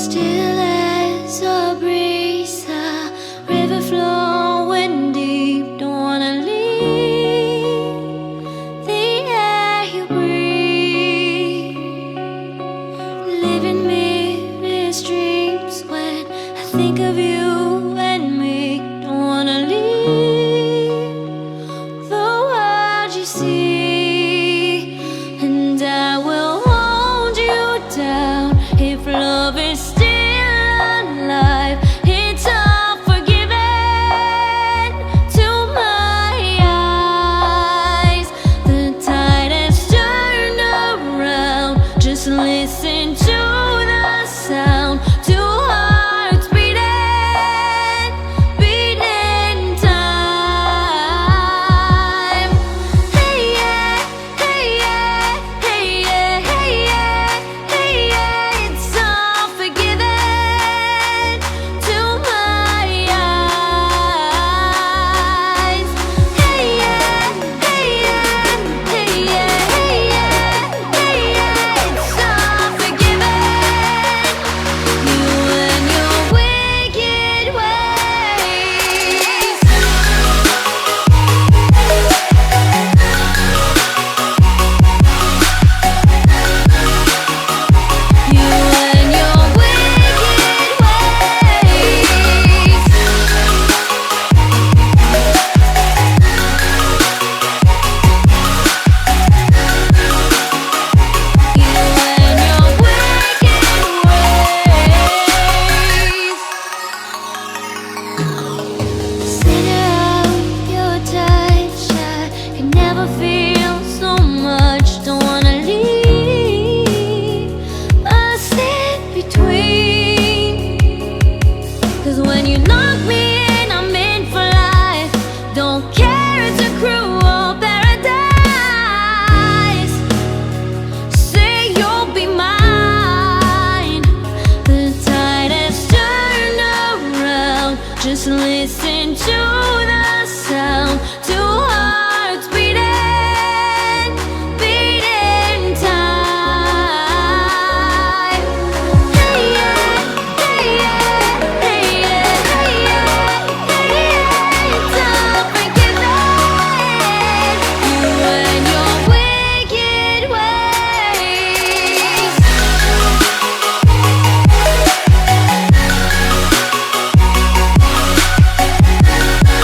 still as a breeze, a river flowing deep. Don't wanna leave the air you breathe, living mirrors dreams when I think of you and me. Don't wanna leave the world you see, and I will hold you down if love is still alive. It's all forgiven to my eyes. The tide has turned around. Just listen to the sound. Two hearts beating, beating time. Hey yeah, hey yeah, hey yeah, hey yeah, hey yeah. It's all forgiven to my eyes. Hey yeah, hey yeah, hey yeah, hey yeah, hey yeah. It's all forgiven. You and your wicked ways. You and your wicked ways. You and your wicked ways. Center of your touch, I can never feel so much. Don't wanna leave us in between. 'Cause when you knock me in, I'm in for life. Don't care, it's a cruel paradise. Say you'll be mine. The tide has turned around. Just listen to the sound. Two hearts beating, beating time. Hey yeah, hey yeah, hey yeah, hey yeah, hey yeah. It's all forgiven. You and your wicked ways. You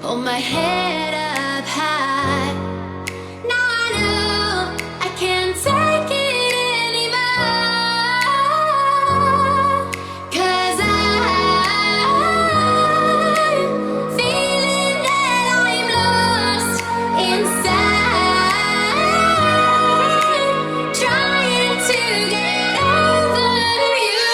hold my head up high. Now I know I can't take it anymore, 'cause I'm feeling that I'm lost inside, trying to get over you.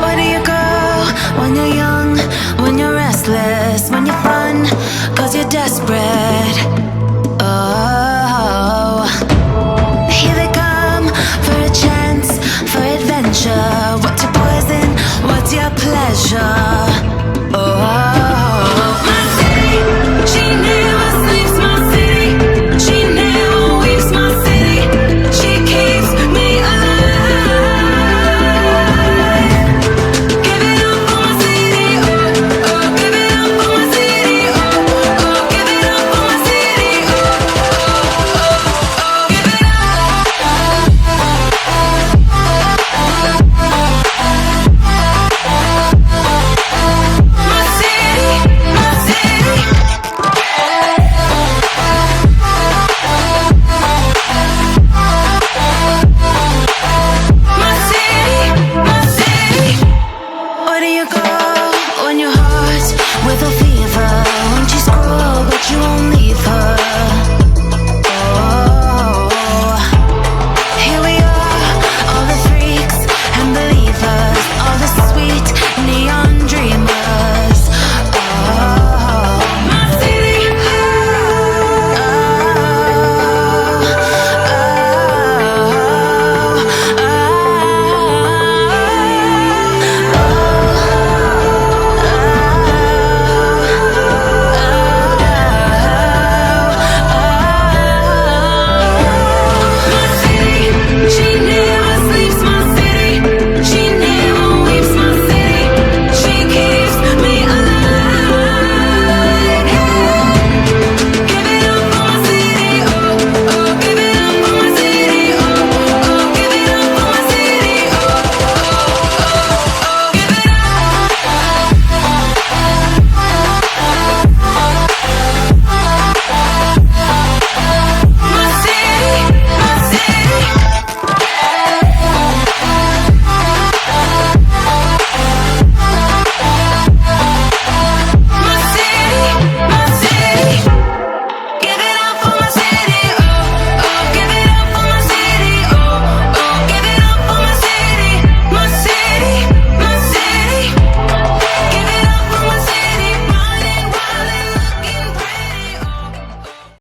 Where do you go when you're young, when you're restless, when you're fun, cause you're desperate?